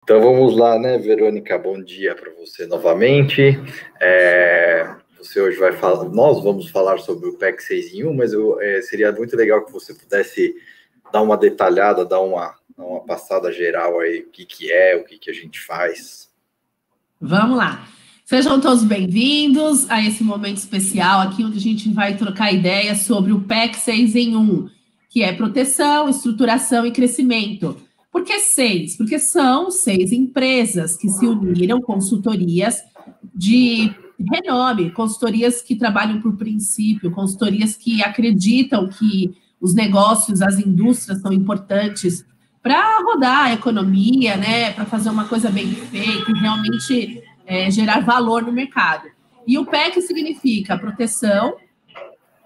Então vamos lá, né, Verônica? Bom dia para você novamente. Você hoje vai falar, nós vamos falar sobre o PEC 6 em 1, mas seria muito legal que você pudesse dar uma detalhada, dar uma passada geral aí, o que a gente faz. Vamos lá. Sejam todos bem-vindos a esse momento especial aqui, onde a gente vai trocar ideias sobre o PEC 6 em 1, que é proteção, estruturação e crescimento. Por que 6? Porque são 6 empresas que se uniram, consultorias de renome, consultorias que trabalham por princípio, consultorias que acreditam que os negócios, as indústrias são importantes para rodar a economia, né, para fazer uma coisa bem feita e realmente gerar valor no mercado. E o PEC significa proteção,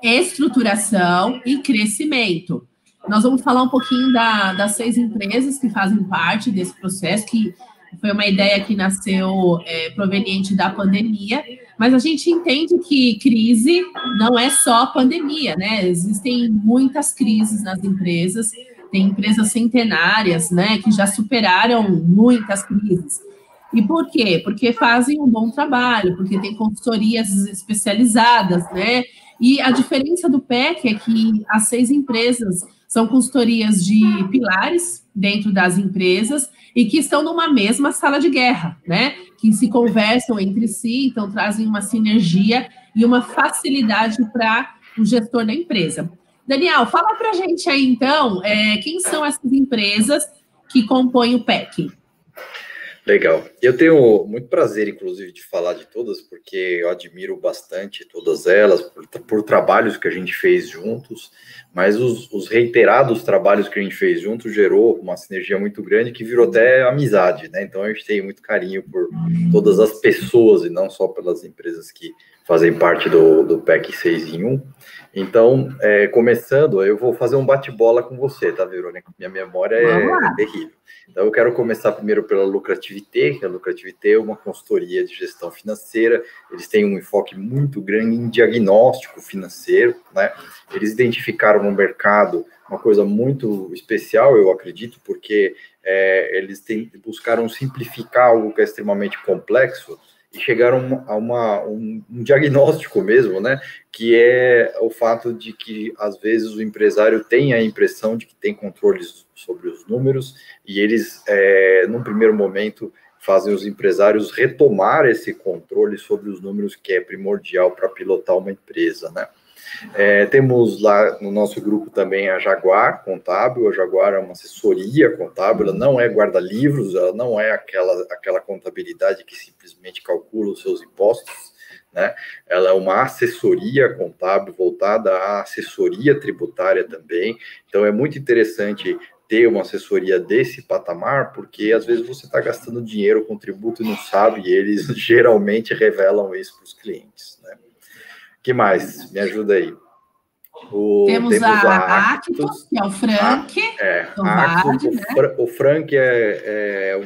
estruturação e crescimento. Nós vamos falar um pouquinho das 6 empresas que fazem parte desse processo, que foi uma ideia que nasceu proveniente da pandemia, mas a gente entende que crise não é só pandemia, né? Existem muitas crises nas empresas, tem empresas centenárias, né, que já superaram muitas crises. E por quê? Porque fazem um bom trabalho, porque tem consultorias especializadas, né? E a diferença do PEC é que as 6 empresas são consultorias de pilares dentro das empresas e que estão numa mesma sala de guerra, né? Que se conversam entre si, então trazem uma sinergia e uma facilidade para o gestor da empresa. Daniel, fala para a gente aí, então, quem são essas empresas que compõem o PEC? Legal. Eu tenho muito prazer, inclusive, de falar de todas, porque eu admiro bastante todas elas, por trabalhos que a gente fez juntos, mas os reiterados trabalhos que a gente fez juntos gerou uma sinergia muito grande que virou até amizade, né? Então, a gente tem muito carinho por todas as pessoas e não só pelas empresas que fazem parte do PEC 6 em 1. Então, começando, eu vou fazer um bate-bola com você, tá, Verônica? Minha memória é terrível. Então, eu quero começar primeiro pela Lucrativité, que a Lucrativité é uma consultoria de gestão financeira, eles têm um enfoque muito grande em diagnóstico financeiro, né? Eles identificaram no mercado uma coisa muito especial, eu acredito, porque eles buscaram simplificar algo que é extremamente complexo, e chegaram a um diagnóstico mesmo, né, que é o fato de que, às vezes, o empresário tem a impressão de que tem controle sobre os números, e eles, num primeiro momento, fazem os empresários retomar esse controle sobre os números, que é primordial para pilotar uma empresa, né. Temos lá no nosso grupo também a Jaguar Contábil. A Jaguar é uma assessoria contábil, ela não é guarda-livros, ela não é aquela contabilidade que simplesmente calcula os seus impostos, né? Ela é uma assessoria contábil voltada à assessoria tributária também. Então é muito interessante ter uma assessoria desse patamar, porque às vezes você está gastando dinheiro com tributo e não sabe, e eles geralmente revelam isso para os clientes, né? O que mais? Me ajuda aí. Temos a Actus, que é o Frank. O Frank é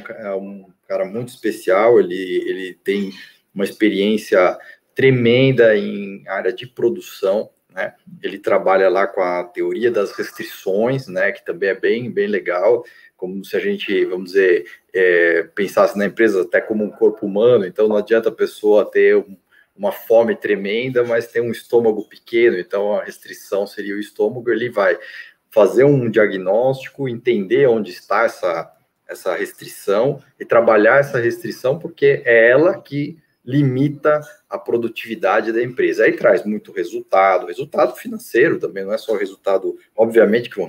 um cara muito especial, ele tem uma experiência tremenda em área de produção, né? Ele trabalha lá com a teoria das restrições, né? Que também é bem legal, como se a gente, vamos dizer, pensasse na empresa até como um corpo humano. Então não adianta a pessoa ter uma fome tremenda, mas tem um estômago pequeno, então a restrição seria o estômago. Ele vai fazer um diagnóstico, entender onde está essa restrição e trabalhar essa restrição, porque é ela que limita a produtividade da empresa. Aí traz muito resultado financeiro também, não é só resultado, obviamente que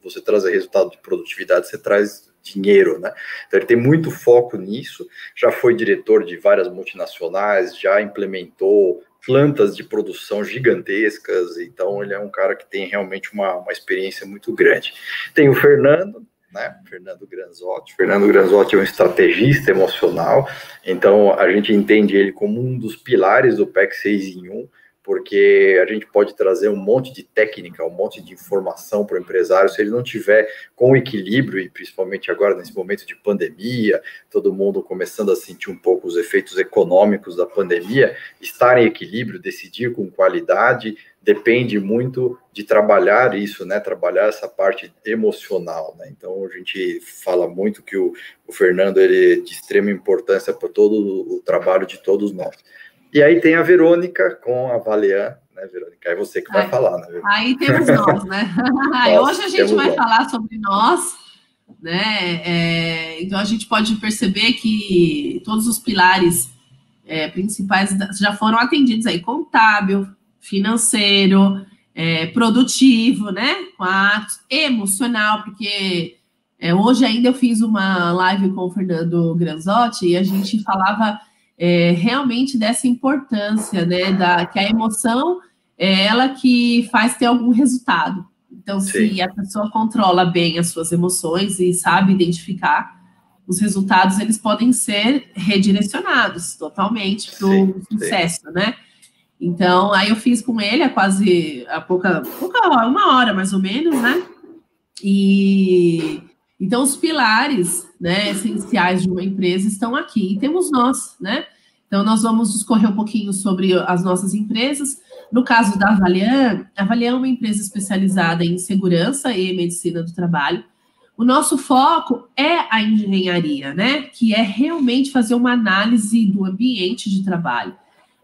você trazer resultado de produtividade, você traz dinheiro, né? Então ele tem muito foco nisso, já foi diretor de várias multinacionais, já implementou plantas de produção gigantescas, então ele é um cara que tem realmente uma experiência muito grande. Tem o Fernando, né? Fernando Granzotti. Fernando Granzotti é um estrategista emocional, então a gente entende ele como um dos pilares do PEC 6 em 1, porque a gente pode trazer um monte de técnica, um monte de informação para o empresário. Se ele não tiver com equilíbrio, e principalmente agora nesse momento de pandemia, todo mundo começando a sentir um pouco os efeitos econômicos da pandemia, estar em equilíbrio, decidir com qualidade, depende muito de trabalhar isso, né? Trabalhar essa parte emocional, né? Então, a gente fala muito que o Fernando, ele é de extrema importância para todo o trabalho de todos nós. E aí tem a Verônica com a Valian, né, Verônica? É você que vai falar, né, Verônica? Aí temos nós, né? Hoje a gente vai falar sobre nós, né? Então a gente pode perceber que todos os pilares principais já foram atendidos aí: contábil, financeiro, produtivo, né? Emocional, porque hoje ainda eu fiz uma live com o Fernando Granzotti e a gente falava realmente dessa importância, né? Que a emoção é ela que faz ter algum resultado. Então, se a pessoa controla bem as suas emoções e sabe identificar os resultados, eles podem ser redirecionados totalmente para o sucesso, né? Então, aí eu fiz com ele há pouca hora, 1 hora mais ou menos, né? E então os pilares, né, essenciais de uma empresa estão aqui. E temos nós, né? Então, nós vamos discorrer um pouquinho sobre as nossas empresas. No caso da Valian, a Valian é uma empresa especializada em segurança e medicina do trabalho. O nosso foco é a engenharia, né? Que é realmente fazer uma análise do ambiente de trabalho.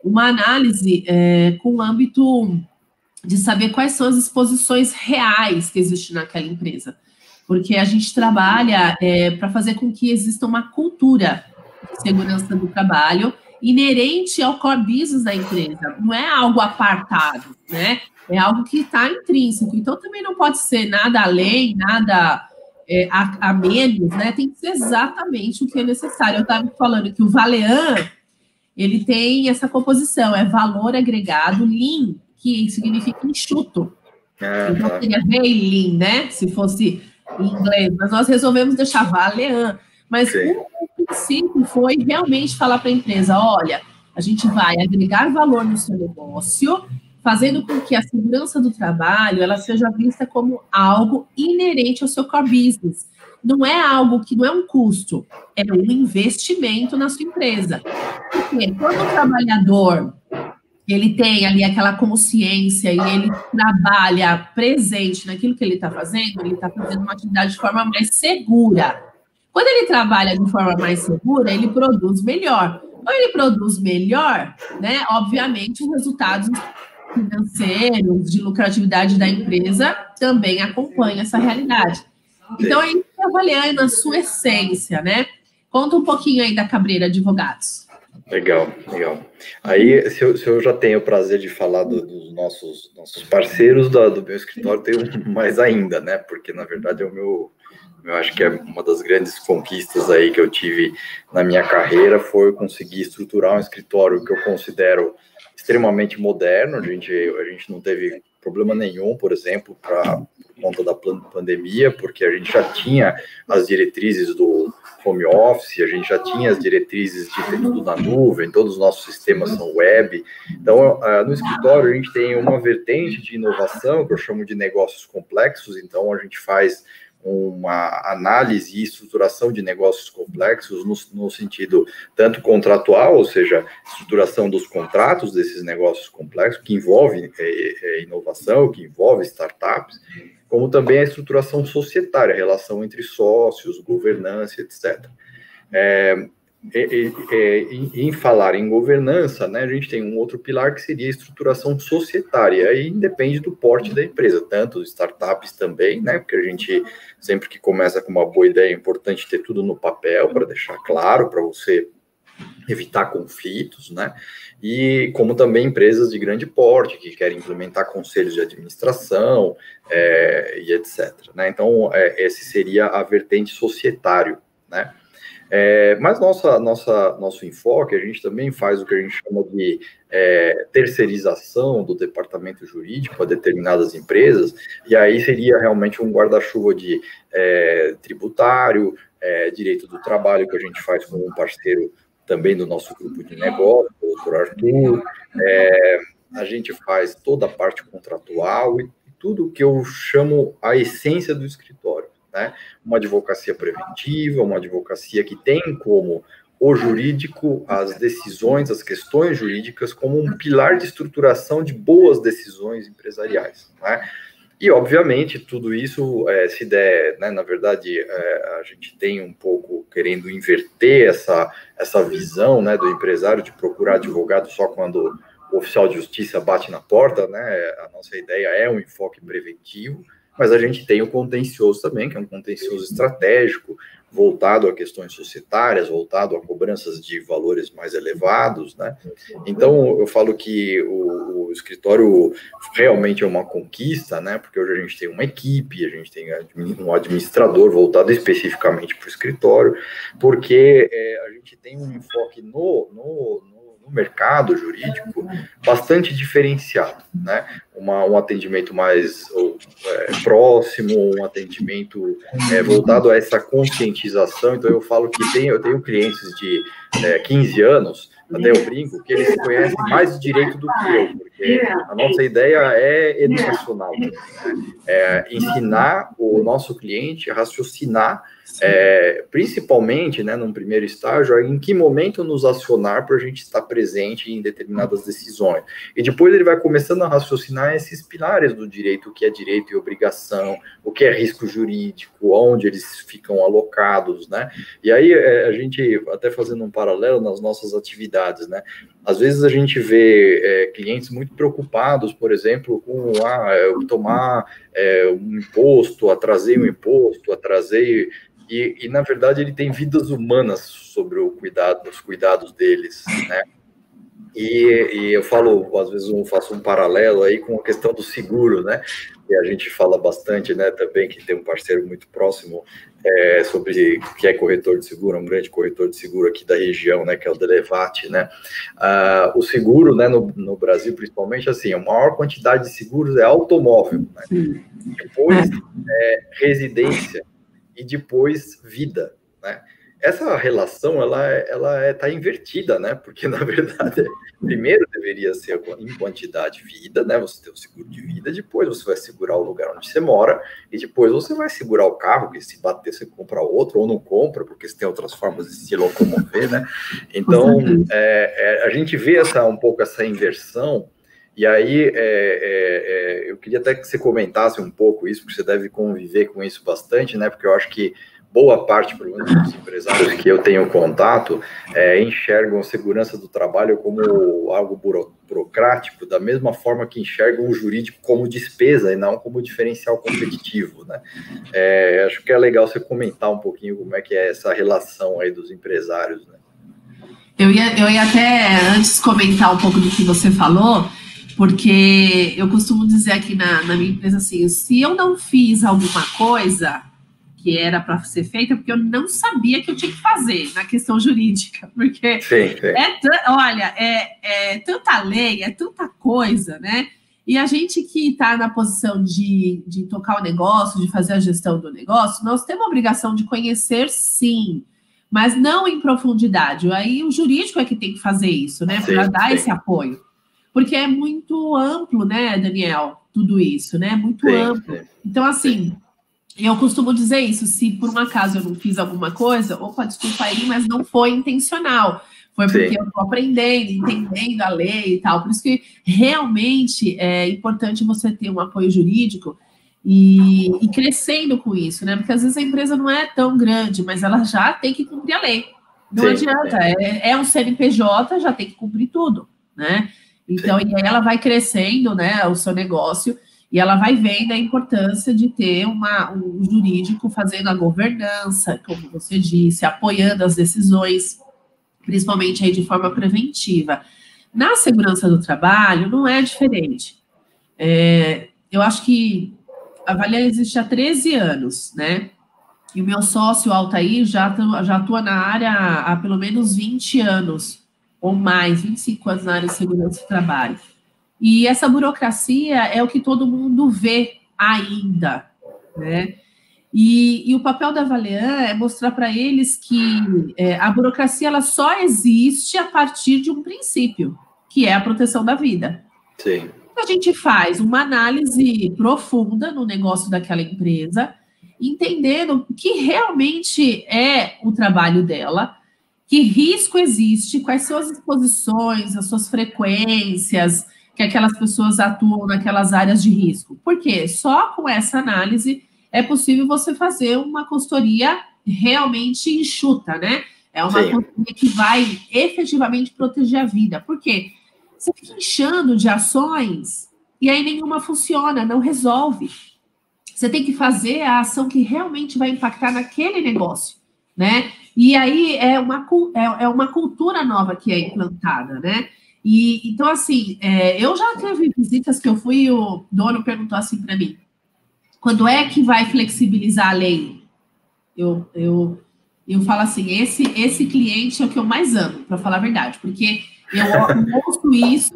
Uma análise com o âmbito de saber quais são as exposições reais que existem naquela empresa. Porque a gente trabalha para fazer com que exista uma cultura de segurança do trabalho inerente ao core business da empresa. Não é algo apartado, né? É algo que está intrínseco. Então, também não pode ser nada além, nada a menos, né? Tem que ser exatamente o que é necessário. Eu estava falando que o Valian, ele tem essa composição, é valor agregado, lean, que significa enxuto. Então, seria very lean, né? Se fosse em inglês. Mas nós resolvemos deixar Valian. Mas o princípio foi realmente falar para a empresa: olha, a gente vai agregar valor no seu negócio, fazendo com que a segurança do trabalho ela seja vista como algo inerente ao seu core business. Não é algo que não é um custo, é um investimento na sua empresa. Porque quando o trabalhador ele tem ali aquela consciência e ele trabalha presente naquilo que ele está fazendo uma atividade de forma mais segura. Quando ele trabalha de forma mais segura, ele produz melhor. Quando ele produz melhor, né, obviamente, os resultados financeiros, de lucratividade da empresa também acompanham essa realidade. Então, a gente está avaliando a sua essência, né? Conta um pouquinho aí da Cabreira Advogados. Legal. Aí, se eu já tenho o prazer de falar dos nossos parceiros do meu escritório, tenho mais ainda, né? Porque, na verdade, eu acho que é uma das grandes conquistas aí que eu tive na minha carreira foi conseguir estruturar um escritório que eu considero extremamente moderno. A gente não teve problema nenhum, por exemplo, por conta da pandemia, porque a gente já tinha as diretrizes do home office, a gente já tinha as diretrizes de ter tudo na nuvem, todos os nossos sistemas são web. Então, no escritório, a gente tem uma vertente de inovação, que eu chamo de negócios complexos. Então, a gente faz uma análise e estruturação de negócios complexos no sentido tanto contratual, ou seja, estruturação dos contratos desses negócios complexos, que envolve inovação, que envolve startups, como também a estruturação societária, a relação entre sócios, governança, etc. Em falar em governança, né, a gente tem um outro pilar que seria a estruturação societária, aí depende do porte da empresa, tanto startups também, né, porque a gente, sempre que começa com uma boa ideia, é importante ter tudo no papel, para deixar claro, para você evitar conflitos, né, e como também empresas de grande porte, que querem implementar conselhos de administração, e etc, né, então, esse seria a vertente societário, né. Mas nosso enfoque, a gente também faz o que a gente chama de terceirização do departamento jurídico a determinadas empresas, e aí seria realmente um guarda-chuva de tributário, direito do trabalho, que a gente faz com um parceiro também do nosso grupo de negócio, o doutor Arthur, a gente faz toda a parte contratual e tudo o que eu chamo a essência do escritório. Né? Uma advocacia preventiva, uma advocacia que tem como o jurídico, as decisões, as questões jurídicas como um pilar de estruturação de boas decisões empresariais, né? E, obviamente, tudo isso, se der, né, na verdade, a gente tem um pouco querendo inverter essa visão, né, do empresário de procurar advogado só quando o oficial de justiça bate na porta, né? A nossa ideia é um enfoque preventivo, mas a gente tem o contencioso também, que é um contencioso estratégico, voltado a questões societárias, voltado a cobranças de valores mais elevados, né? Então, eu falo que o escritório realmente é uma conquista, né? Porque hoje a gente tem uma equipe, a gente tem um administrador voltado especificamente para o escritório, porque a gente tem um enfoque no mercado jurídico bastante diferenciado, né? Um atendimento mais próximo, um atendimento voltado a essa conscientização. Então, eu falo que eu tenho clientes de 15 anos, até eu brinco, que eles conhecem mais de direito do que eu, porque a nossa ideia é educacional, né? Ensinar o nosso cliente a raciocinar, principalmente, né, num primeiro estágio, em que momento nos acionar para a gente estar presente em determinadas decisões. E depois ele vai começando a raciocinar esses pilares do direito, o que é direito e obrigação, o que é risco jurídico, onde eles ficam alocados, né? E aí a gente, até fazendo um paralelo nas nossas atividades, né? Às vezes a gente vê clientes muito preocupados, por exemplo, com tomar um imposto, atrasei um imposto, atrasei... E, na verdade, ele tem vidas humanas sobre os cuidados deles, né? E eu falo, às vezes eu faço um paralelo aí com a questão do seguro, né? E a gente fala bastante, né, também, que tem um parceiro muito próximo sobre que é corretor de seguro, um grande corretor de seguro aqui da região, né, que é o Delevate, né? O seguro, né, no Brasil, principalmente, assim, a maior quantidade de seguros é automóvel, né? Depois, residência, e depois vida, né? Essa relação, ela tá invertida, né? Porque, na verdade, primeiro deveria ser em quantidade vida, né? Você tem o seguro de vida, depois você vai segurar o lugar onde você mora, e depois você vai segurar o carro, que se bater, você compra outro, ou não compra, porque você tem outras formas de se locomover, né? Então, a gente vê um pouco essa inversão. E aí, eu queria até que você comentasse um pouco isso, porque você deve conviver com isso bastante, né? Porque eu acho que boa parte, pelo menos, dos empresários que eu tenho contato, enxergam a segurança do trabalho como algo burocrático, da mesma forma que enxergam o jurídico como despesa e não como diferencial competitivo, né? Acho que é legal você comentar um pouquinho como é que é essa relação aí dos empresários, né? Eu ia até antes comentar um pouco do que você falou, porque eu costumo dizer aqui na minha empresa assim, se eu não fiz alguma coisa que era para ser feita, porque eu não sabia que eu tinha que fazer na questão jurídica, porque olha, é tanta lei, é tanta coisa, né? E a gente que está na posição de tocar o negócio, de fazer a gestão do negócio, nós temos a obrigação de conhecer, sim, mas não em profundidade. Aí o jurídico é que tem que fazer isso, né? Para dar esse apoio. Porque é muito amplo, né, Daniel? Tudo isso, né? Muito amplo. Então, assim, eu costumo dizer isso. Se por um acaso eu não fiz alguma coisa, opa, desculpa aí, mas não foi intencional. Foi porque eu estou aprendendo, entendendo a lei e tal. Por isso que realmente é importante você ter um apoio jurídico e crescendo com isso, né? Porque às vezes a empresa não é tão grande, mas ela já tem que cumprir a lei. Não adianta. É um CNPJ, já tem que cumprir tudo, né? Então, e aí ela vai crescendo, né, o seu negócio, e ela vai vendo a importância de ter um jurídico fazendo a governança, como você disse, apoiando as decisões, principalmente aí de forma preventiva. Na segurança do trabalho, não é diferente. Eu acho que a Valia existe há 13 anos, né? E o meu sócio, Altair, já atua na área há pelo menos 20 anos, ou mais, 25 anos na área de segurança do trabalho. E essa burocracia é o que todo mundo vê ainda, né? E o papel da Valean é mostrar para eles que a burocracia ela só existe a partir de um princípio, que é a proteção da vida. Sim. A gente faz uma análise profunda no negócio daquela empresa, entendendo o que realmente é o trabalho dela, que risco existe, quais são as exposições, as suas frequências, que aquelas pessoas atuam naquelas áreas de risco. Por quê? Só com essa análise é possível você fazer uma consultoria realmente enxuta, né? É uma consultoria que vai efetivamente proteger a vida. Por quê? Você fica inchando de ações e aí nenhuma funciona, não resolve. Você tem que fazer a ação que realmente vai impactar naquele negócio, né? E aí é uma cultura nova que é implantada, né? E, então, assim, eu já teve visitas que eu fui e o dono perguntou assim para mim, quando é que vai flexibilizar a lei? Eu falo assim, esse cliente é o que eu mais amo, para falar a verdade, porque eu ouço isso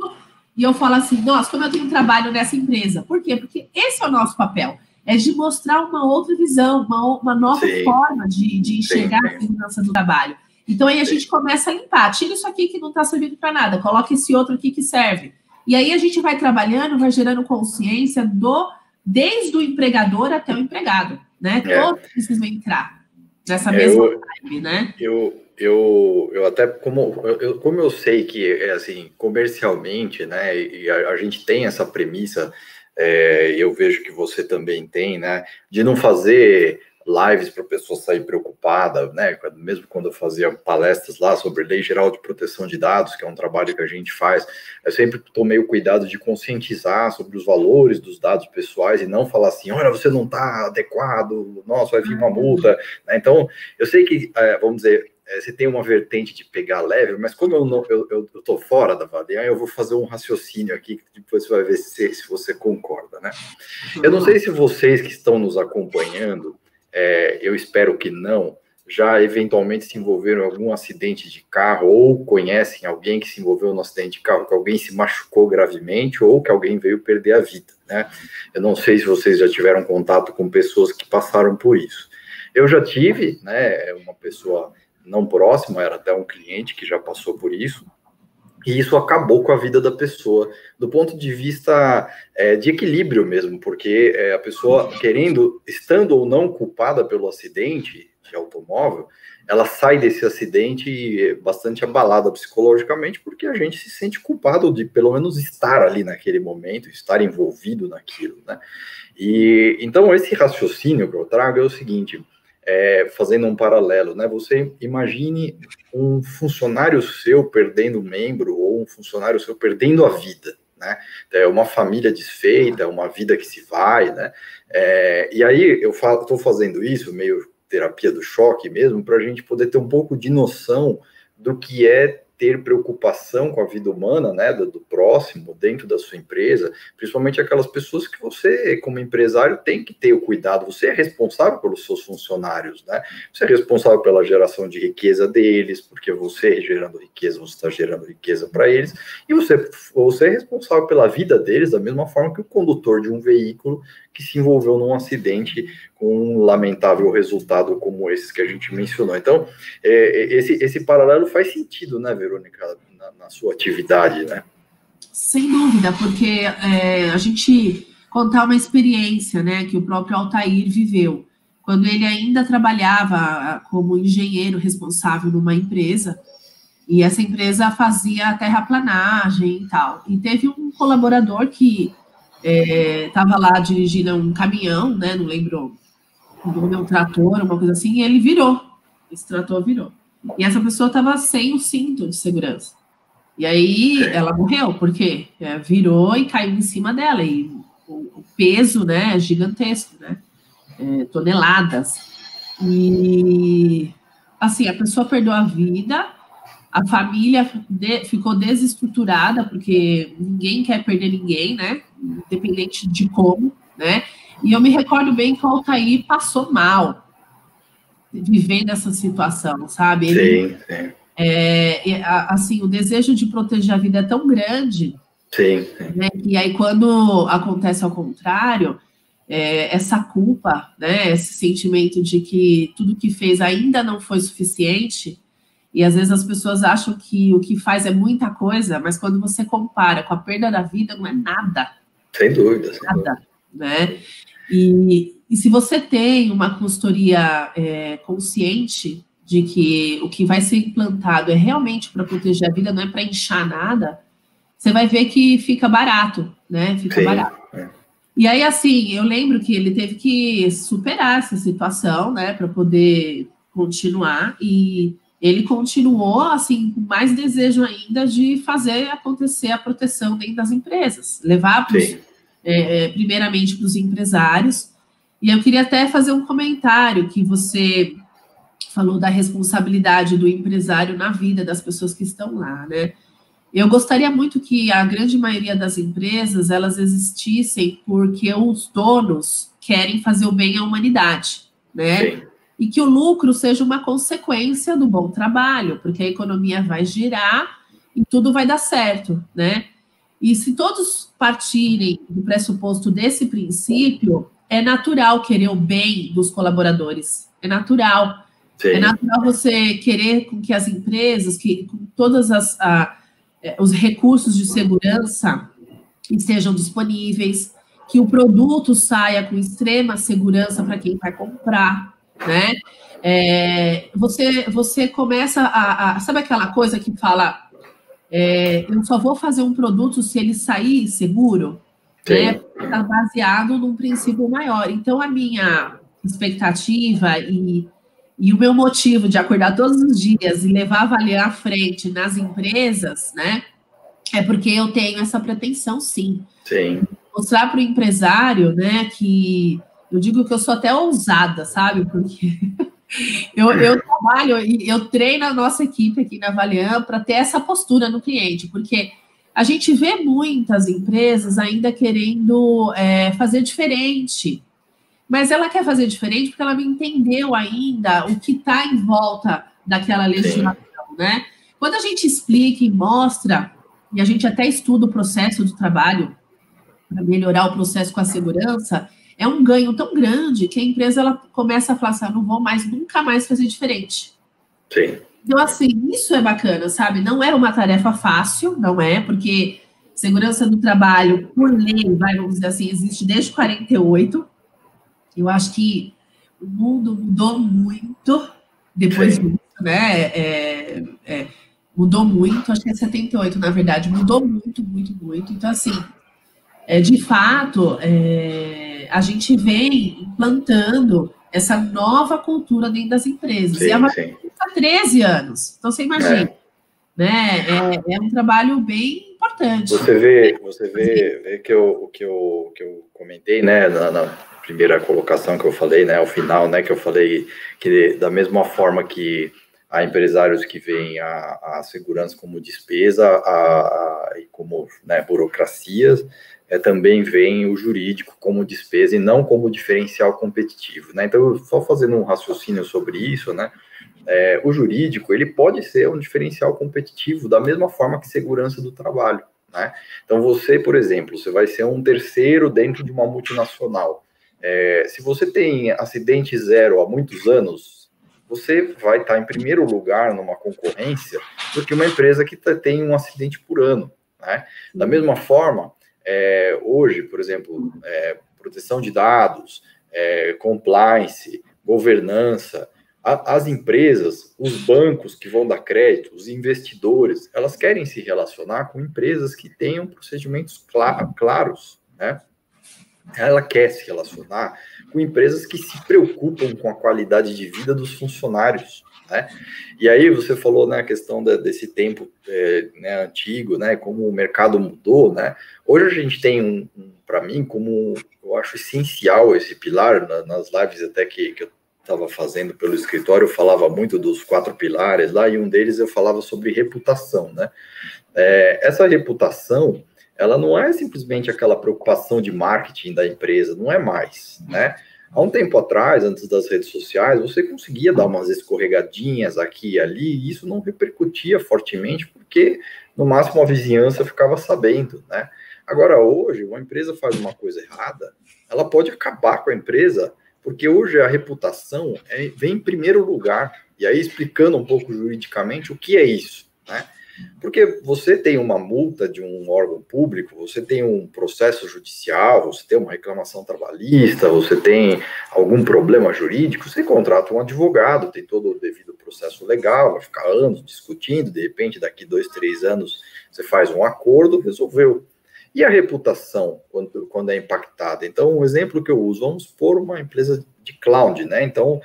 e eu falo assim, nossa, como eu tenho trabalho nessa empresa. Por quê? Porque esse é o nosso papel, é de mostrar uma outra visão, uma nova forma de enxergar a segurança do trabalho. Então, aí a gente começa a limpar. Tira isso aqui que não está servindo para nada. Coloca esse outro aqui que serve. E aí a gente vai trabalhando, vai gerando consciência desde o empregador até o empregado, né? Todos precisam entrar nessa mesma vibe, né? Eu até, como eu sei que, assim, comercialmente, né, e a gente tem essa premissa, eu vejo que você também tem, né, de não fazer lives para a pessoa sair preocupada, né? Mesmo quando eu fazia palestras lá sobre Lei Geral de Proteção de Dados, que é um trabalho que a gente faz, eu sempre tomei o cuidado de conscientizar sobre os valores dos dados pessoais e não falar assim, olha, você não está adequado, nossa, vai vir uma multa, né? Então, eu sei que, vamos dizer, você tem uma vertente de pegar leve, mas como eu tô fora da Valian, eu vou fazer um raciocínio aqui, que depois você vai ver se você concorda, né? Eu não sei se vocês que estão nos acompanhando, eu espero que não, já eventualmente se envolveram em algum acidente de carro ou conhecem alguém que se envolveu no acidente de carro, que alguém se machucou gravemente ou que alguém veio perder a vida, né? Eu não sei se vocês já tiveram contato com pessoas que passaram por isso. Eu já tive, né, uma pessoa não próxima, era até um cliente que já passou por isso, e isso acabou com a vida da pessoa, do ponto de vista de equilíbrio mesmo, porque a pessoa, estando ou não culpada pelo acidente de automóvel, ela sai desse acidente bastante abalada psicologicamente, porque a gente se sente culpado de, pelo menos, estar ali naquele momento, estar envolvido naquilo, né? E, então, esse raciocínio que eu trago é o seguinte... fazendo um paralelo, né? Você imagine um funcionário seu perdendo um membro ou um funcionário seu perdendo a vida, né? É uma família desfeita, uma vida que se vai, né? E aí eu estou fazendo isso, meio terapia do choque mesmo, para a gente poder ter um pouco de noção do que é ter preocupação com a vida humana, né, do próximo, dentro da sua empresa, principalmente aquelas pessoas que você, como empresário, tem que ter o cuidado. Você é responsável pelos seus funcionários, né? Você é responsável pela geração de riqueza deles, porque você, gerando riqueza, você está gerando riqueza para eles, e você é responsável pela vida deles, da mesma forma que o condutor de um veículo que se envolveu num acidente com um lamentável resultado como esses que a gente mencionou. Então, esse paralelo faz sentido, né, Verônica, na sua atividade, né? Sem dúvida, porque a gente contar uma experiência, né, que o próprio Altair viveu, quando ele ainda trabalhava como engenheiro responsável numa empresa, e essa empresa fazia terraplanagem e tal, e teve um colaborador que estava lá dirigindo um caminhão, né, não lembro, um trator, uma coisa assim, e ele virou, esse trator virou. E essa pessoa estava sem o cinto de segurança. E aí ela morreu, porque virou e caiu em cima dela. E o peso, né, é gigantesco, né? Toneladas. E, assim, a pessoa perdeu a vida, a família ficou desestruturada, porque ninguém quer perder ninguém, né? Independente de como, né? E eu me recordo bem que o Altair passou mal vivendo essa situação, sabe? Sim. Assim, o desejo de proteger a vida é tão grande, sim. Né, e aí quando acontece ao contrário, essa culpa, né, esse sentimento de que tudo que fez ainda não foi suficiente, e às vezes as pessoas acham que o que faz é muita coisa, mas quando você compara com a perda da vida, não é nada. Sem dúvida. Nada, né? E se você tem uma consultoria consciente de que o que vai ser implantado é realmente para proteger a vida, não é para inchar nada, você vai ver que fica barato, né? Fica barato. E aí, assim, eu lembro que ele teve que superar essa situação, né, para poder continuar, e ele continuou, assim, com mais desejo ainda de fazer acontecer a proteção dentro das empresas, levar primeiramente para os empresários. E eu queria até fazer um comentário que você falou da responsabilidade do empresário na vida das pessoas que estão lá, né? Eu gostaria muito que a grande maioria das empresas, elas existissem porque os donos querem fazer o bem à humanidade, né? Sim. E que o lucro seja uma consequência do bom trabalho, porque a economia vai girar e tudo vai dar certo, né? E se todos partirem do pressuposto desse princípio, é natural querer o bem dos colaboradores, é natural. Sim. É natural você querer com que as empresas, que com todas os recursos de segurança estejam disponíveis, que o produto saia com extrema segurança para quem vai comprar, né? Você começa sabe aquela coisa que fala, eu só vou fazer um produto se ele sair seguro, né? Está baseado num princípio maior. Então, a minha expectativa e o meu motivo de acordar todos os dias e levar a Valian à frente nas empresas, né, é porque eu tenho essa pretensão, sim. Sim. Mostrar para o empresário, né, que eu digo que eu sou até ousada, sabe? Porque eu trabalho e eu treino a nossa equipe aqui na Valian para ter essa postura no cliente, porque a gente vê muitas empresas ainda querendo fazer diferente. Mas ela quer fazer diferente porque ela não entendeu ainda o que está em volta daquela legislação, né? Quando a gente explica e mostra, e a gente até estuda o processo do trabalho para melhorar o processo com a segurança, é um ganho tão grande que a empresa ela começa a falar assim, não vou mais, nunca mais fazer diferente. Sim. Então, assim, isso é bacana, sabe? Não é uma tarefa fácil, não é, porque segurança do trabalho, por lei, vamos dizer assim, existe desde 48. Eu acho que o mundo mudou muito depois disso, né? Mudou muito, acho que é 78, na verdade, mudou muito, muito, muito. Então, assim, de fato, a gente vem implantando essa nova cultura dentro das empresas. Sim, e há 13 anos. Então, você imagina, né? É um trabalho bem importante. Você vê que o que eu comentei, né, na primeira colocação que eu falei, né, ao final, né, que eu falei que da mesma forma que há empresários que veem a segurança como despesa e como, né, burocracias, também veem o jurídico como despesa e não como diferencial competitivo, né? Então, só fazendo um raciocínio sobre isso, né, o jurídico, ele pode ser um diferencial competitivo da mesma forma que segurança do trabalho, né? Então, você, por exemplo, você vai ser um terceiro dentro de uma multinacional. Se você tem acidente zero há muitos anos, você vai estar em primeiro lugar numa concorrência do que uma empresa que tem um acidente por ano, né? Da mesma forma, hoje, por exemplo, proteção de dados, compliance, governança, as empresas, os bancos que vão dar crédito, os investidores, elas querem se relacionar com empresas que tenham procedimentos claros, né? Ela quer se relacionar com empresas que se preocupam com a qualidade de vida dos funcionários, né? E aí você falou, né, a questão desse tempo né, antigo, né, como o mercado mudou, né? Hoje a gente tem para mim, como eu acho essencial esse pilar, nas lives até que eu estava fazendo pelo escritório, eu falava muito dos 4 pilares lá, e um deles eu falava sobre reputação, né? Essa reputação, ela não é simplesmente aquela preocupação de marketing da empresa, não é mais, né? Há um tempo atrás, antes das redes sociais, você conseguia dar umas escorregadinhas aqui e ali, e isso não repercutia fortemente, porque no máximo a vizinhança ficava sabendo, né? Agora, hoje, uma empresa faz uma coisa errada, ela pode acabar com a empresa, porque hoje a reputação vem em primeiro lugar. E aí, explicando um pouco juridicamente o que é isso, né? Porque você tem uma multa de um órgão público, você tem um processo judicial, você tem uma reclamação trabalhista, você tem algum problema jurídico, você contrata um advogado, tem todo o devido processo legal, vai ficar anos discutindo, de repente, daqui 2, 3 anos, você faz um acordo, resolveu. E a reputação, quando é impactada? Então, um exemplo que eu uso, vamos supor uma empresa de cloud, né? Então,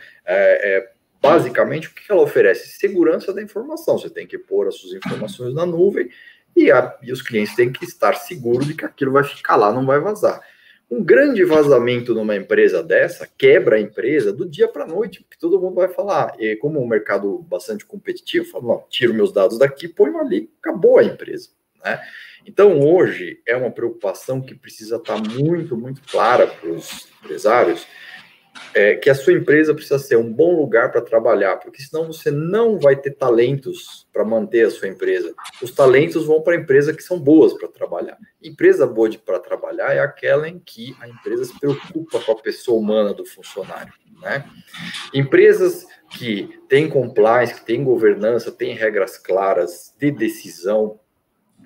basicamente, o que ela oferece? Segurança da informação. Você tem que pôr as suas informações na nuvem e os clientes têm que estar seguros de que aquilo vai ficar lá, não vai vazar. Um grande vazamento numa empresa dessa quebra a empresa do dia para a noite, porque todo mundo vai falar. E como um mercado bastante competitivo, fala, não, tiro meus dados daqui, ponho ali, acabou a empresa, né? Então, hoje, é uma preocupação que precisa estar muito, muito clara para os empresários, que a sua empresa precisa ser um bom lugar para trabalhar, porque senão você não vai ter talentos para manter a sua empresa. Os talentos vão para a empresa que são boas para trabalhar. Empresa boa para trabalhar é aquela em que a empresa se preocupa com a pessoa humana do funcionário, né? Empresas que têm compliance, que têm governança, têm regras claras de decisão,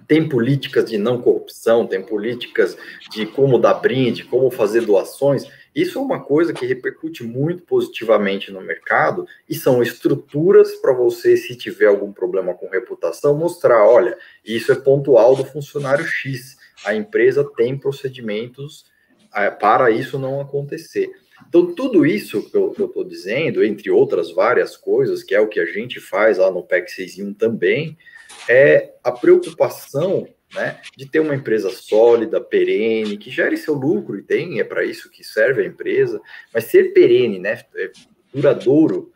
tem políticas de não corrupção, tem políticas de como dar brinde, como fazer doações. Isso é uma coisa que repercute muito positivamente no mercado e são estruturas para você, se tiver algum problema com reputação, mostrar, olha, isso é pontual do funcionário X. A empresa tem procedimentos para isso não acontecer. Então, tudo isso que eu estou dizendo, entre outras várias coisas, que é o que a gente faz lá no PEC 6 em 1 também, é a preocupação, né, de ter uma empresa sólida, perene, que gere seu lucro, e é para isso que serve a empresa, mas ser perene, né, duradouro,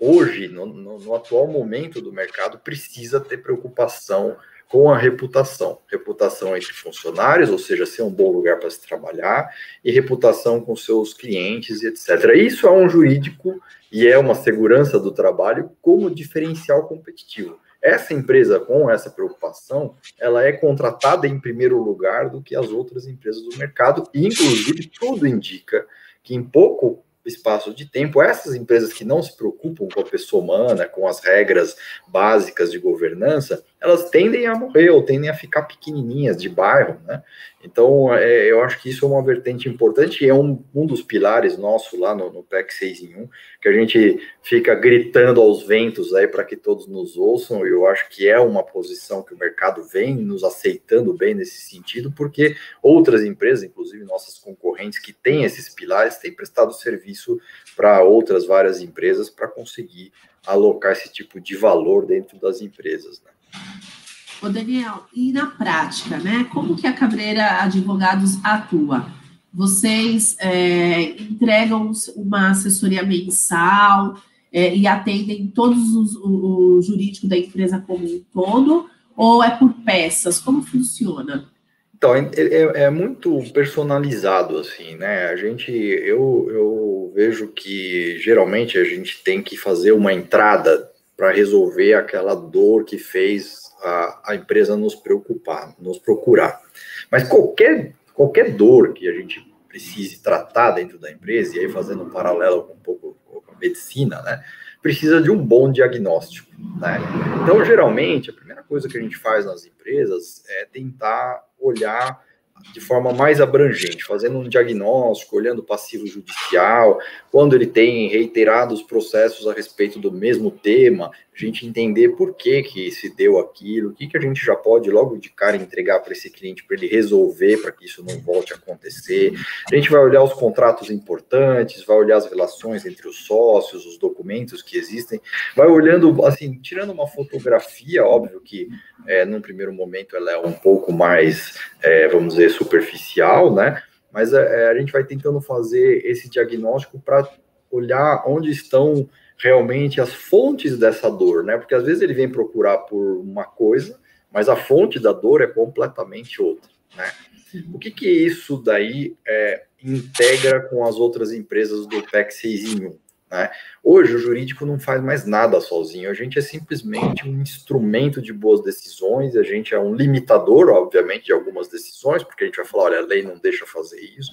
hoje, no atual momento do mercado, precisa ter preocupação com a reputação. Reputação entre funcionários, ou seja, ser um bom lugar para se trabalhar, e reputação com seus clientes, etc. Isso é um jurídico e é uma segurança do trabalho como diferencial competitivo. Essa empresa com essa preocupação, ela é contratada em primeiro lugar do que as outras empresas do mercado, e inclusive tudo indica que em pouco espaço de tempo, essas empresas que não se preocupam com a pessoa humana, com as regras básicas de governança, elas tendem a morrer ou tendem a ficar pequenininhas de bairro, né? Então, eu acho que isso é uma vertente importante e é um dos pilares nosso lá no PEC 6 em 1, que a gente fica gritando aos ventos aí para que todos nos ouçam, e eu acho que é uma posição que o mercado vem nos aceitando bem nesse sentido, porque outras empresas, inclusive nossas concorrentes que têm esses pilares, têm prestado serviço para outras várias empresas para conseguir alocar esse tipo de valor dentro das empresas, né? Ô Daniel, e na prática, né? Como que a Cabreira Advogados atua? Vocês entregam uma assessoria mensal e atendem todos o jurídico da empresa como um todo, ou é por peças? Como funciona? Então, é muito personalizado, assim, né? Eu vejo que, geralmente, a gente tem que fazer uma entrada para resolver aquela dor que fez a empresa nos procurar. Mas qualquer dor que a gente precise tratar dentro da empresa, e aí fazendo um paralelo com um pouco com a medicina, né? Precisa de um bom diagnóstico, né? Então, geralmente, a primeira coisa que a gente faz nas empresas é tentar olhar de forma mais abrangente, fazendo um diagnóstico, olhando o passivo judicial, quando ele tem reiterados processos a respeito do mesmo tema, a gente entender por que se deu aquilo, o que a gente já pode logo de cara entregar para esse cliente para ele resolver, para que isso não volte a acontecer. A gente vai olhar os contratos importantes, vai olhar as relações entre os sócios, os documentos que existem, vai olhando, assim, tirando uma fotografia, óbvio que num primeiro momento ela é um pouco mais, vamos dizer, superficial, né? Mas a gente vai tentando fazer esse diagnóstico para olhar onde estão realmente as fontes dessa dor, né? Porque às vezes ele vem procurar por uma coisa, mas a fonte da dor é completamente outra, né? O que isso daí integra com as outras empresas do PEC 6 em 1? Né? Hoje o jurídico não faz mais nada sozinho, a gente é simplesmente um instrumento de boas decisões, a gente é um limitador, obviamente, de algumas decisões, porque a gente vai falar, olha, a lei não deixa fazer isso,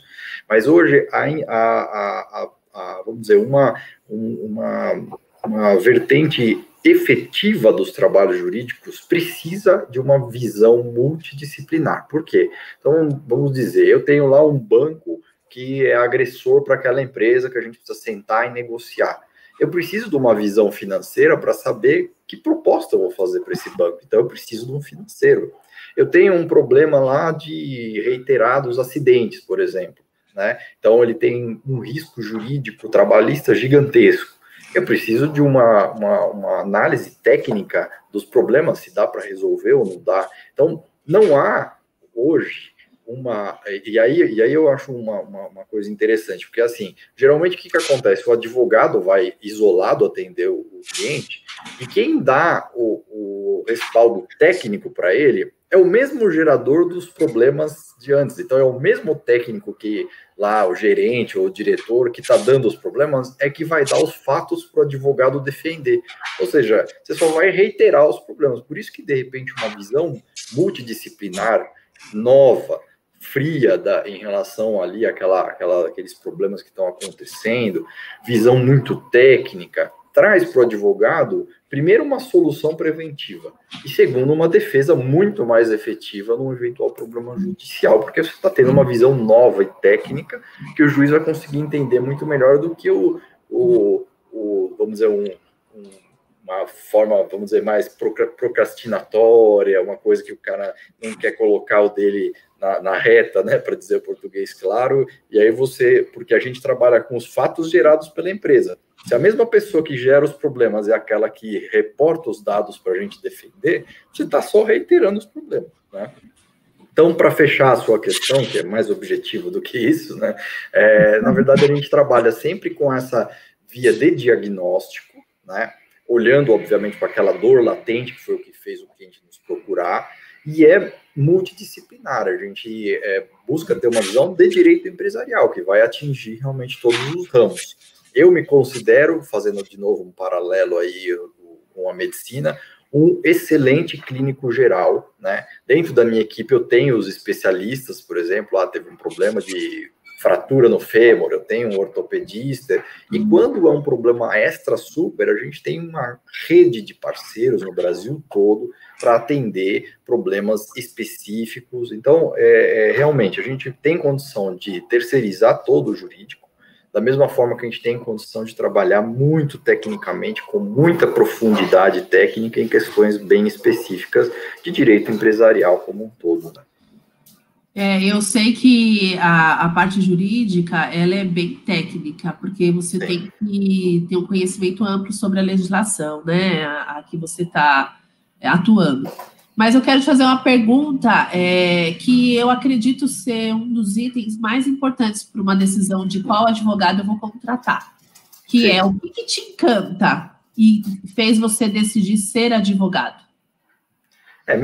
mas hoje vamos dizer, uma vertente efetiva dos trabalhos jurídicos precisa de uma visão multidisciplinar. Por quê? Então, vamos dizer, eu tenho lá um banco que é agressor para aquela empresa que a gente precisa sentar e negociar. Eu preciso de uma visão financeira para saber que proposta eu vou fazer para esse banco. Então, eu preciso de um financeiro. Eu tenho um problema lá de reiterados acidentes, por exemplo, né? Então, ele tem um risco jurídico trabalhista gigantesco. Eu preciso de uma análise técnica dos problemas, se dá para resolver ou não dá. Então, não há hoje E aí eu acho uma coisa interessante, porque assim, geralmente o que acontece? O advogado vai isolado atender o cliente, e quem dá o respaldo técnico para ele é o mesmo gerador dos problemas de antes. Então, é o mesmo técnico que lá, o gerente ou o diretor que está dando os problemas, é que vai dar os fatos para o advogado defender. Ou seja, você só vai reiterar os problemas. Por isso que, de repente, uma visão multidisciplinar, nova, fria em relação ali aqueles problemas que estão acontecendo, visão muito técnica, traz para o advogado, primeiro, uma solução preventiva, e segundo, uma defesa muito mais efetiva num eventual problema judicial, porque você está tendo uma visão nova e técnica que o juiz vai conseguir entender muito melhor do que vamos dizer, uma forma, vamos dizer, mais procrastinatória, uma coisa que o cara não quer colocar o dele na reta, né, para dizer o português claro, e aí porque a gente trabalha com os fatos gerados pela empresa. Se a mesma pessoa que gera os problemas é aquela que reporta os dados para a gente defender, você está só reiterando os problemas, né? Então, para fechar a sua questão, que é mais objetivo do que isso, né, na verdade, a gente trabalha sempre com essa via de diagnóstico, né, olhando, obviamente, para aquela dor latente, que foi o que fez o cliente nos procurar, e é multidisciplinar. A gente busca ter uma visão de direito empresarial, que vai atingir realmente todos os ramos. Eu me considero, fazendo de novo um paralelo aí com a medicina, um excelente clínico geral, né? Dentro da minha equipe eu tenho os especialistas, por exemplo, teve um problema de fratura no fêmur, eu tenho um ortopedista, e quando é um problema extra super, a gente tem uma rede de parceiros no Brasil todo para atender problemas específicos. Então, realmente, a gente tem condição de terceirizar todo o jurídico, da mesma forma que a gente tem condição de trabalhar muito tecnicamente, com muita profundidade técnica em questões bem específicas de direito empresarial como um todo, né? Eu sei que a parte jurídica, ela é bem técnica, porque você tem que ter um conhecimento amplo sobre a legislação, né, a que você está atuando. Mas eu quero te fazer uma pergunta que eu acredito ser um dos itens mais importantes para uma decisão de qual advogado eu vou contratar, que é o que te encanta e fez você decidir ser advogado?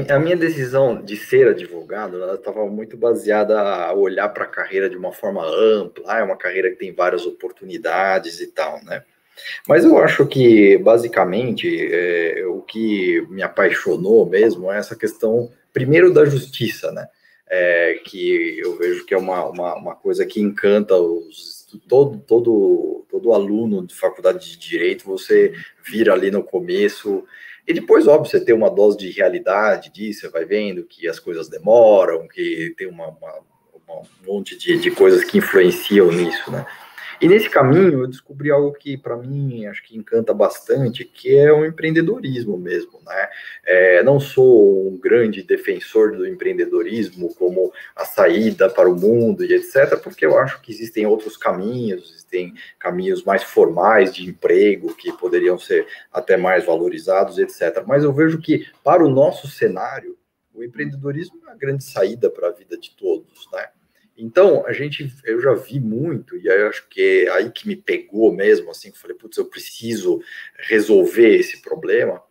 A minha decisão de ser advogado, ela estava muito baseada a olhar para a carreira de uma forma ampla, é uma carreira que tem várias oportunidades e tal, né? Mas eu acho que, basicamente, o que me apaixonou mesmo é essa questão, primeiro, da justiça, né? Que eu vejo que é uma coisa que encanta todo aluno de faculdade de Direito, você vira ali no começo. E depois, óbvio, você tem uma dose de realidade disso, você vai vendo que as coisas demoram, que tem um monte de coisas que influenciam nisso, né? E nesse caminho eu descobri algo que, para mim, acho que encanta bastante, que é o empreendedorismo mesmo, né? Não sou um grande defensor do empreendedorismo como a saída para o mundo e etc., porque eu acho que existem outros caminhos, existem caminhos mais formais de emprego que poderiam ser até mais valorizados, etc. Mas eu vejo que, para o nosso cenário, o empreendedorismo é uma grande saída para a vida de todos, né? Então, eu já vi muito, e aí eu acho que é aí que me pegou mesmo, assim, que eu falei, putz, eu preciso resolver esse problema,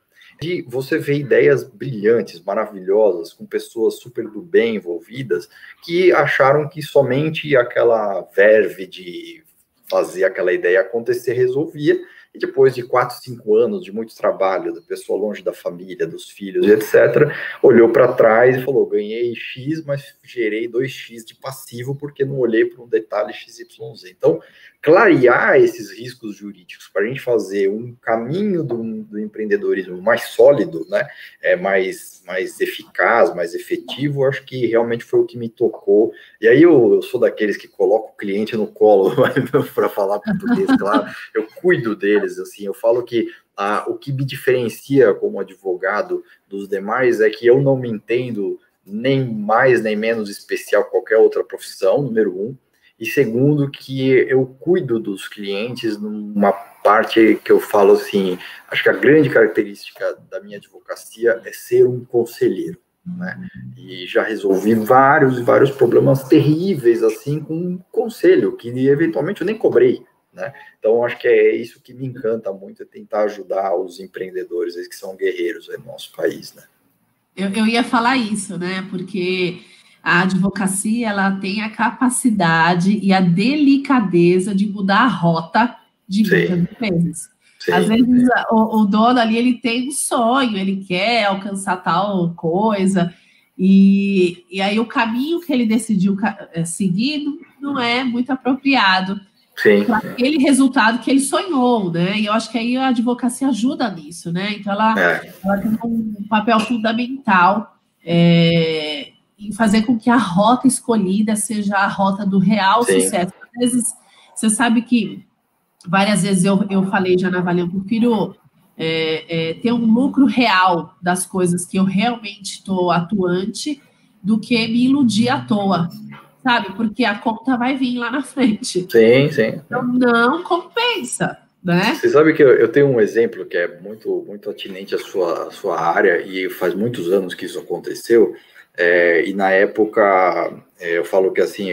de você ver ideias brilhantes, maravilhosas, com pessoas super do bem envolvidas, que acharam que somente aquela verve de fazer aquela ideia acontecer resolvia, e depois de 4, 5 anos de muito trabalho, da pessoa longe da família, dos filhos, etc., olhou para trás e falou, ganhei X, mas gerei 2X de passivo porque não olhei para um detalhe XYZ. Então, clarear esses riscos jurídicos para a gente fazer um caminho do empreendedorismo mais sólido, né, mais eficaz, mais efetivo, acho que realmente foi o que me tocou. E aí eu sou daqueles que colocam o cliente no colo, para falar português, claro, eu cuido deles, assim, eu falo que o que me diferencia como advogado dos demais é que eu não me entendo nem mais nem menos especial que qualquer outra profissão, número um, e segundo, que eu cuido dos clientes numa parte que eu falo assim, acho que a grande característica da minha advocacia é ser um conselheiro, né? E já resolvi vários problemas terríveis, assim, com um conselho, que eventualmente eu nem cobrei, né? Então, acho que é isso que me encanta muito, é tentar ajudar os empreendedores, eles que são guerreiros aí no nosso país, né? Eu ia falar isso, né? Porque a advocacia ela tem a capacidade e a delicadeza de mudar a rota de muitas empresas. Às vezes o dono ali ele tem um sonho, ele quer alcançar tal coisa, e aí o caminho que ele decidiu seguir não é muito apropriado para aquele resultado que ele sonhou, né? E eu acho que aí a advocacia ajuda nisso, né? Então ela tem um papel fundamental em fazer com que a rota escolhida seja a rota do real sucesso. Às vezes, você sabe que várias vezes eu falei já na Vale, eu prefiro ter um lucro real das coisas que eu realmente estou atuante do que me iludir à toa, sabe? Porque a conta vai vir lá na frente. Sim. Então, não compensa, né? Você sabe que eu tenho um exemplo que é muito atinente à sua área, e faz muitos anos que isso aconteceu, e na época, eu falo que assim,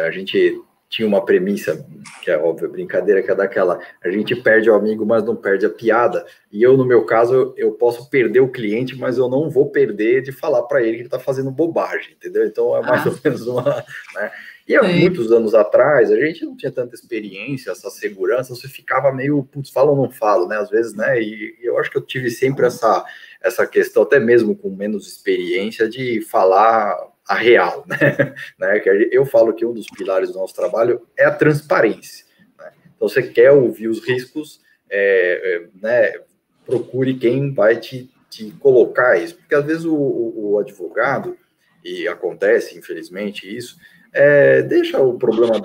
a gente tinha uma premissa, que é óbvio, brincadeira, que é daquela, a gente perde o amigo, mas não perde a piada, e eu, no meu caso, eu posso perder o cliente, mas eu não vou perder de falar para ele que ele está fazendo bobagem, entendeu? Então, é mais ou menos uma... Né? E há muitos anos atrás, a gente não tinha tanta experiência, essa segurança, você ficava meio, putz, falo ou não falo, né, às vezes, né, e eu acho que eu tive sempre essa questão, até mesmo com menos experiência, de falar a real, né, que eu falo que um dos pilares do nosso trabalho é a transparência, né? Então, você quer ouvir os riscos, né, procure quem vai te colocar isso, porque às vezes o advogado, e acontece, infelizmente, isso, deixa o problema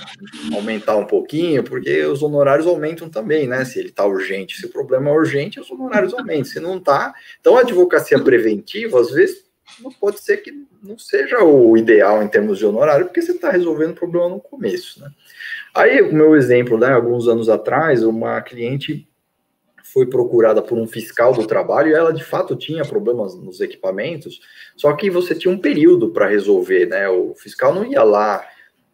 aumentar um pouquinho, porque os honorários aumentam também, né? Se ele está urgente, se o problema é urgente, os honorários aumentam. Se não está, então a advocacia preventiva, às vezes, não pode ser que não seja o ideal em termos de honorário, porque você está resolvendo o problema no começo, né? Aí, o meu exemplo, né? Alguns anos atrás, uma cliente foi procurada por um fiscal do trabalho, e ela de fato tinha problemas nos equipamentos, só que você tinha um período para resolver, né? O fiscal não ia lá.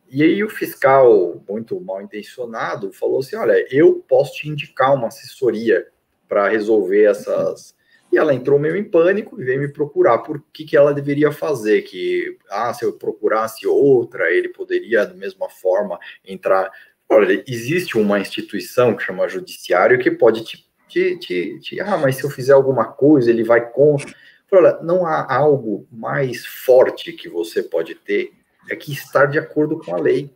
E aí o fiscal, muito mal intencionado, falou assim: olha, eu posso te indicar uma assessoria para resolver essas. E ela entrou meio em pânico e veio me procurar por que ela deveria fazer, que se eu procurasse outra, ele poderia, da mesma forma, entrar. Olha, existe uma instituição que chama judiciário que pode mas se eu fizer alguma coisa, ele vai contra. Olha, não há algo mais forte que você pode ter, é que estar de acordo com a lei.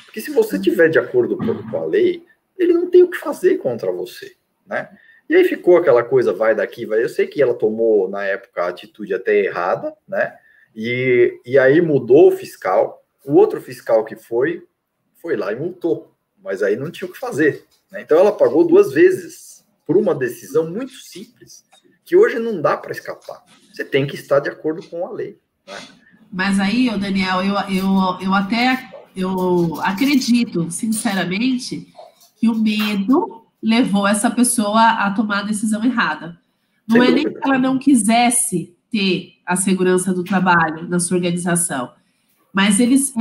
Porque se você estiver de acordo com a lei, ele não tem o que fazer contra você, né? E aí ficou aquela coisa, vai daqui, vai. Eu sei que ela tomou, na época, a atitude até errada, né? E aí mudou o fiscal. O outro fiscal que foi lá e multou. Mas aí não tinha o que fazer, né? Então ela pagou 2 vezes por uma decisão muito simples, que hoje não dá para escapar. Você tem que estar de acordo com a lei, né? Mas aí, Daniel, eu acredito, sinceramente, que o medo levou essa pessoa a tomar a decisão errada. Não é nem que ela não quisesse ter a segurança do trabalho na sua organização, mas eles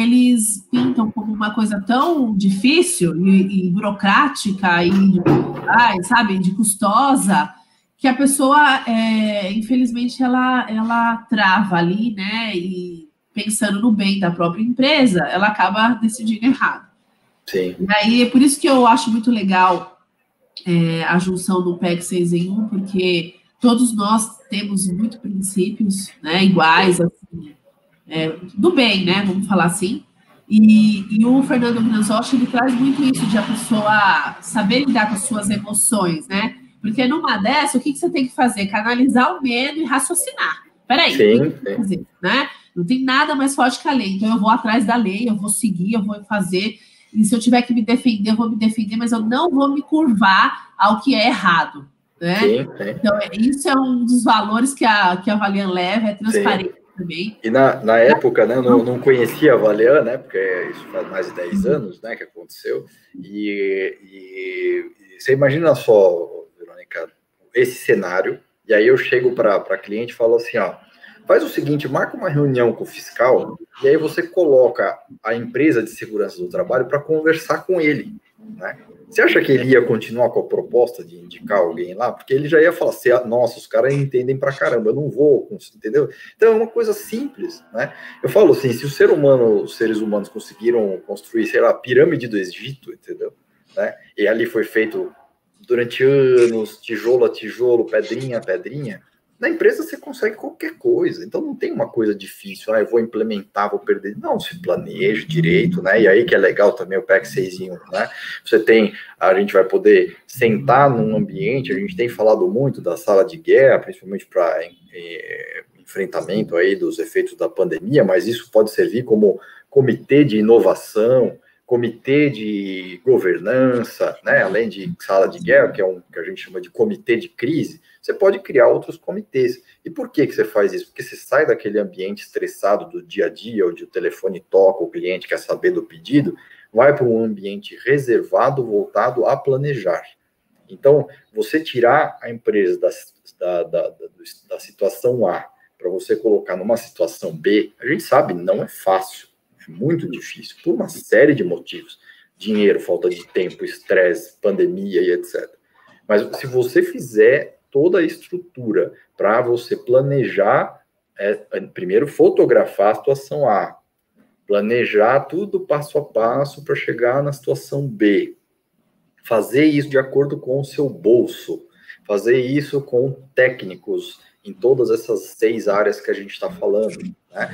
pintam como uma coisa tão difícil e burocrática e, sabe, de custosa, que a pessoa, infelizmente, ela trava ali, né? E pensando no bem da própria empresa, ela acaba decidindo errado. Sim. E aí, é por isso que eu acho muito legal a junção do PEC 6 em 1, porque todos nós temos muitos princípios, né, iguais, assim, do bem, né, vamos falar assim, e o Fernando Granzotti, ele traz muito isso de a pessoa saber lidar com as suas emoções, né, porque numa dessa, o que você tem que fazer? Canalizar o medo e raciocinar. Peraí, o que você fazer, né? Não tem nada mais forte que a lei, então eu vou atrás da lei, eu vou seguir, eu vou fazer, e se eu tiver que me defender, eu vou me defender, mas eu não vou me curvar ao que é errado, né? Sim. Então, isso é um dos valores que a Valian leva, é transparência também. E na época, né, eu não conhecia a Valian, né, porque isso faz mais de 10 anos, né, que aconteceu, e você imagina só, Verônica, esse cenário, e aí eu chego para a cliente e falo assim, ó, faz o seguinte, marca uma reunião com o fiscal, e aí você coloca a empresa de segurança do trabalho para conversar com ele, né? Você acha que ele ia continuar com a proposta de indicar alguém lá? Porque ele já ia falar assim, nossa, os caras entendem pra caramba, eu não vou, entendeu? Então é uma coisa simples, né? Eu falo assim, se os seres humanos conseguiram construir, sei lá, a pirâmide do Egito, entendeu? Né? E ali foi feito durante anos, tijolo a tijolo, pedrinha a pedrinha, na empresa você consegue qualquer coisa, então não tem uma coisa difícil, eu vou implementar, vou perder, não, se planeja direito, né, e aí que é legal também o PEC 6 em 1, né, a gente vai poder sentar num ambiente, a gente tem falado muito da sala de guerra, principalmente para enfrentamento aí dos efeitos da pandemia, mas isso pode servir como comitê de inovação, comitê de governança, né, além de sala de guerra, que é que a gente chama de comitê de crise, você pode criar outros comitês. E por que você faz isso? Porque você sai daquele ambiente estressado do dia a dia, onde o telefone toca, o cliente quer saber do pedido, vai para um ambiente reservado, voltado a planejar. Então, você tirar a empresa da situação A para você colocar numa situação B, a gente sabe, não é fácil. É muito difícil, por uma série de motivos. Dinheiro, falta de tempo, estresse, pandemia e etc. Mas se você fizer toda a estrutura para você planejar, primeiro fotografar a situação A, planejar tudo passo a passo para chegar na situação B, fazer isso de acordo com o seu bolso, fazer isso com técnicos em todas essas 6 áreas que a gente está falando, né?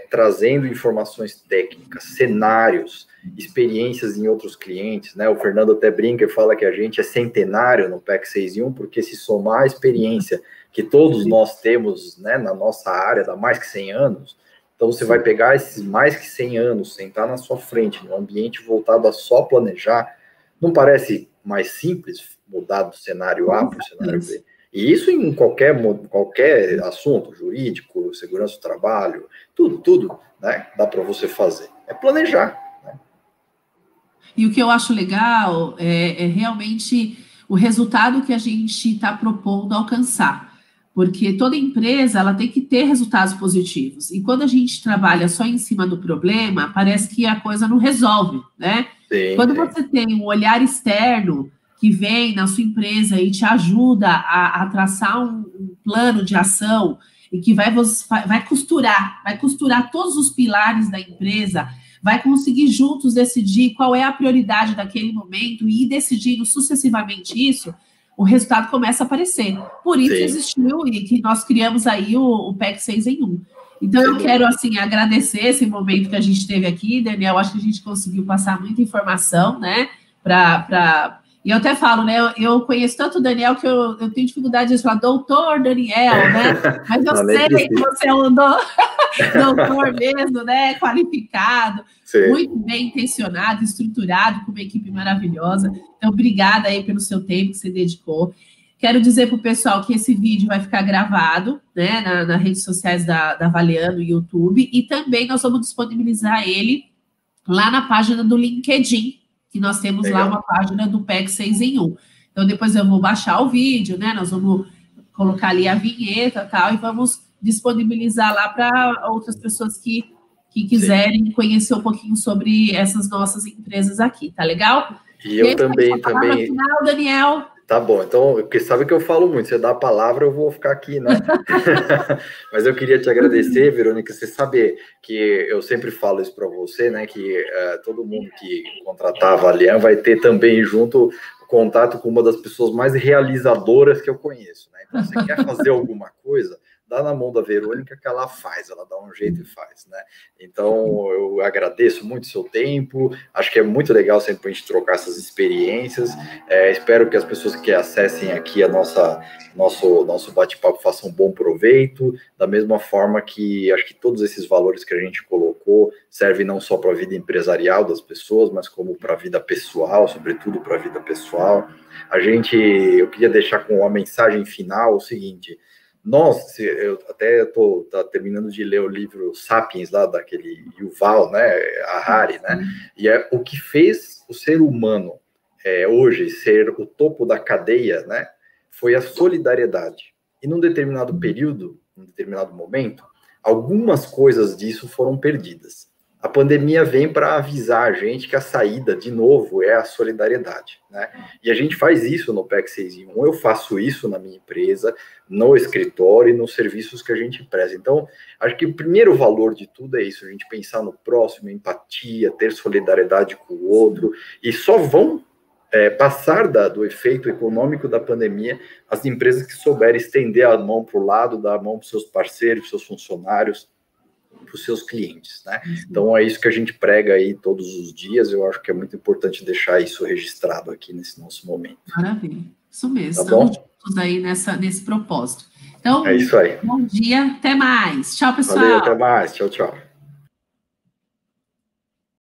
Trazendo informações técnicas, cenários, experiências em outros clientes, né? O Fernando até brinca e fala que a gente é centenário no PEC 6 em 1, porque se somar a experiência que todos nós temos, né, na nossa área, dá mais que 100 anos, então você vai pegar esses mais que 100 anos, sentar na sua frente, num ambiente voltado a só planejar, não parece mais simples mudar do cenário A para o cenário B? E isso em qualquer assunto, jurídico, segurança do trabalho, tudo, né? Dá para você fazer. É planejar. Né? E o que eu acho legal é realmente o resultado que a gente está propondo alcançar. Porque toda empresa ela tem que ter resultados positivos. E quando a gente trabalha só em cima do problema, parece que a coisa não resolve, né? Quando você tem um olhar externo que vem na sua empresa e te ajuda a traçar um plano de ação e que vai costurar todos os pilares da empresa, vai conseguir juntos decidir qual é a prioridade daquele momento e ir decidindo sucessivamente isso, o resultado começa a aparecer. Por isso existiu e que nós criamos aí o PEC 6 em 1. Então, eu quero, assim, agradecer esse momento que a gente teve aqui, Daniel, acho que a gente conseguiu passar muita informação, né, E eu até falo, né, eu conheço tanto o Daniel que eu tenho dificuldade de falar doutor Daniel, né, mas eu sei que você é um doutor mesmo, né, qualificado, muito bem intencionado, estruturado, com uma equipe maravilhosa. Então, obrigada aí pelo seu tempo que você dedicou. Quero dizer para o pessoal que esse vídeo vai ficar gravado, né, nas redes sociais da Valian, no YouTube, e também nós vamos disponibilizar ele lá na página do LinkedIn, que nós temos lá uma página do PEC 6 em 1. Então, depois eu vou baixar o vídeo, né, nós vamos colocar ali a vinheta e tal, e vamos disponibilizar lá para outras pessoas que quiserem conhecer um pouquinho sobre essas nossas empresas aqui, tá legal? E eu também. Final, Daniel. Tá bom, então, porque sabe que eu falo muito, você dá a palavra, eu vou ficar aqui, né? Mas eu queria te agradecer, Verônica, você sabe que eu sempre falo isso para você, né, que todo mundo que contratar a Valian vai ter também junto contato com uma das pessoas mais realizadoras que eu conheço, né? Então, você quer fazer alguma coisa, dá na mão da Verônica que ela faz, ela dá um jeito e faz, né? Então, eu agradeço muito o seu tempo, acho que é muito legal sempre a gente trocar essas experiências, espero que as pessoas que acessem aqui nosso bate-papo façam um bom proveito, da mesma forma que acho que todos esses valores que a gente colocou servem não só para a vida empresarial das pessoas, mas como para a vida pessoal, sobretudo para a vida pessoal. Eu queria deixar com uma mensagem final o seguinte: eu até estou terminando de ler o livro Sapiens, lá daquele Yuval, né, Harari, né, e o que fez o ser humano hoje ser o topo da cadeia, né, foi a solidariedade. E num determinado período, num determinado momento, algumas coisas disso foram perdidas. A pandemia vem para avisar a gente que a saída, de novo, é a solidariedade, né? E a gente faz isso no PEC 6 em 1, eu faço isso na minha empresa, no escritório e nos serviços que a gente presta. Então, acho que o primeiro valor de tudo é isso, a gente pensar no próximo, empatia, ter solidariedade com o outro, e só vão passar do efeito econômico da pandemia as empresas que souberem estender a mão para o lado, dar a mão para os seus parceiros, para os seus funcionários, para os seus clientes, né? Então é isso que a gente prega aí todos os dias, eu acho que é muito importante deixar isso registrado aqui nesse nosso momento. Maravilha, isso mesmo, tá estamos bom? juntos aí nesse propósito. Então, é isso aí. Bom dia, até mais. Tchau, pessoal. Valeu, até mais, tchau, tchau.